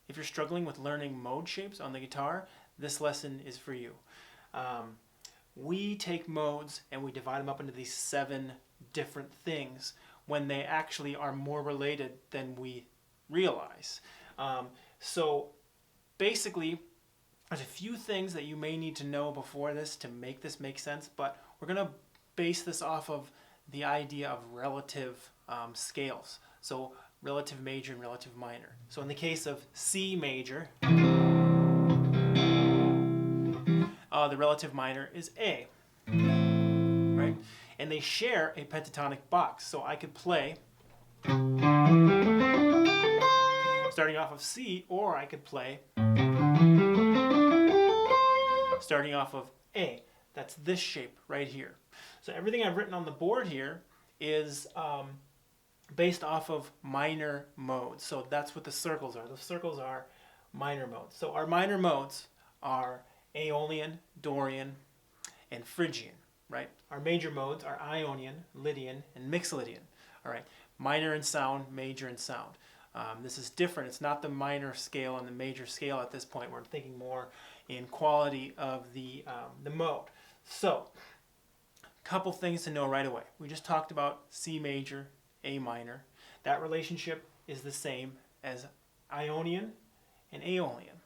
if you're struggling with learning mode shapes on the guitar, this lesson is for you. We take modes and we divide them up into these 7 different things when they actually are more related than we realize. So basically, there's a few things that you may need to know before this to make this make sense, but we're going to base this off of the idea of relative scales. So relative major and relative minor. So in the case of C major, the relative minor is A, right? And they share a pentatonic box. So I could play starting off of C, or I could play starting off of A. That's this shape right here. So everything I've written on the board here is based off of minor modes. So that's what the circles are. The circles are minor modes. So our minor modes are Aeolian, Dorian, and Phrygian, right? Our major modes are Ionian, Lydian, and Mixolydian. All right, minor in sound, major in sound. This is different. It's not the minor scale and the major scale at this point. We're thinking more in quality of the mode. So, a couple things to know right away. We just talked about C major, A minor. That relationship is the same as Ionian and Aeolian,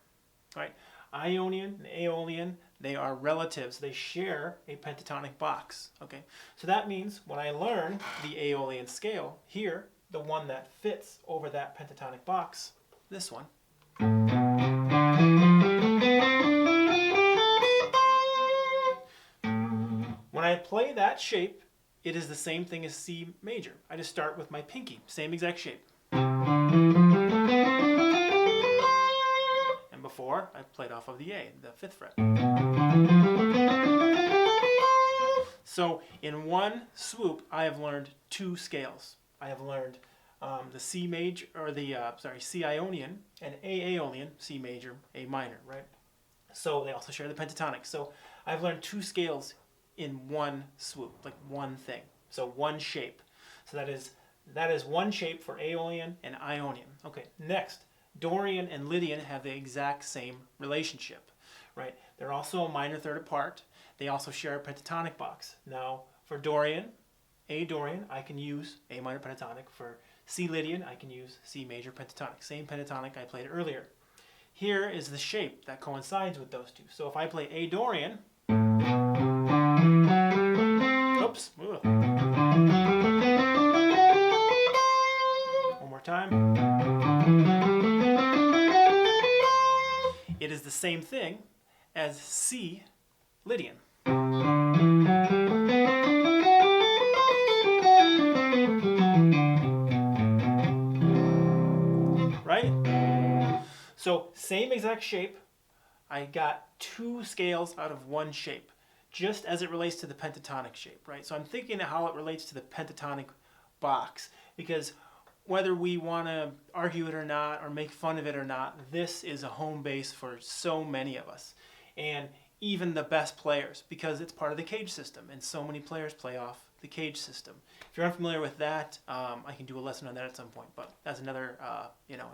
right? Ionian and Aeolian, they are relatives. They share a pentatonic box, okay? So that means when I learn the Aeolian scale here, the one that fits over that pentatonic box, this one, when I play that shape, it is the same thing as C major. I just start with my pinky, same exact shape. And before, I played off of the A, the 5th fret. So in one swoop, I have learned 2 scales. I have learned the C major, or the C Ionian and A Aeolian, C major, A minor, right? So they also share the pentatonic. So I've learned 2 scales in one swoop, like one thing. So one shape. So that is one shape for Aeolian and Ionian. Okay, next, Dorian and Lydian have the exact same relationship, right? They're also a minor third apart. They also share a pentatonic box. Now, for Dorian, A Dorian, I can use A minor pentatonic. For C Lydian, I can use C major pentatonic. Same pentatonic I played earlier. Here is the shape that coincides with those 2. So if I play A Dorian, oops, one more time. It is the same thing as C Lydian. Right? So same exact shape. I got 2 scales out of one shape, just as it relates to the pentatonic shape, right? So I'm thinking of how it relates to the pentatonic box, because whether we want to argue it or not, or make fun of it or not, this is a home base for so many of us, and even the best players, because it's part of the cage system, and so many players play off the cage system. If you're unfamiliar with that, I can do a lesson on that at some point, but that's another,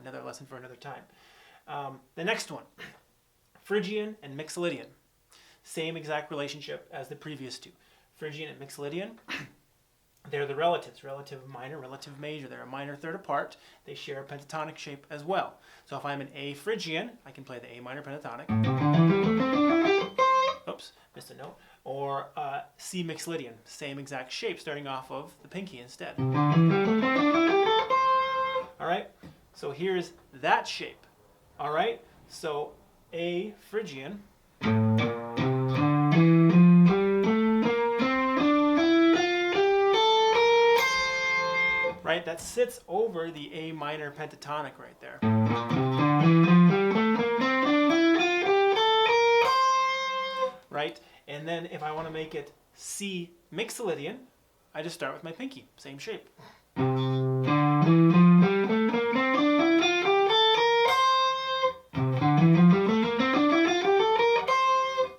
another lesson for another time. The next one, Phrygian and Mixolydian. Same exact relationship as the previous 2. Phrygian and Mixolydian, they're the relatives, relative minor, relative major. They're a minor third apart. They share a pentatonic shape as well. So if I'm an A Phrygian, I can play the A minor pentatonic. Oops, missed a note. Or C Mixolydian, same exact shape, starting off of the pinky instead. All right, so here's that shape. All right, so A Phrygian. Right, that sits over the A minor pentatonic right there. Right, and then if I want to make it C Mixolydian, I just start with my pinky, same shape.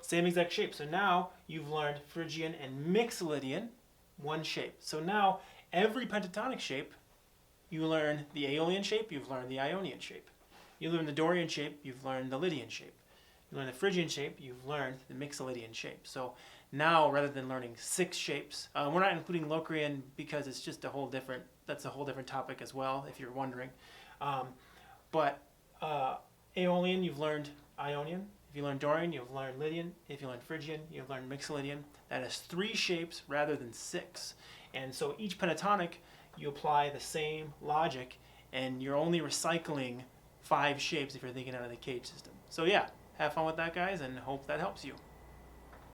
Same exact shape. So now you've learned Phrygian and Mixolydian, one shape. So now every pentatonic shape, you learn the Aeolian shape, you've learned the Ionian shape. You learn the Dorian shape, you've learned the Lydian shape. You learn the Phrygian shape, you've learned the Mixolydian shape. So now, rather than learning 6 shapes, we're not including Locrian because it's just that's a whole different topic as well, if you're wondering. But Aeolian, you've learned Ionian. If you learn Dorian, you've learned Lydian. If you learn Phrygian, you've learned Mixolydian. That is 3 shapes rather than 6. And so each pentatonic, you apply the same logic, and you're only recycling 5 shapes if you're thinking out of the cage system. So yeah, have fun with that, guys, and hope that helps you.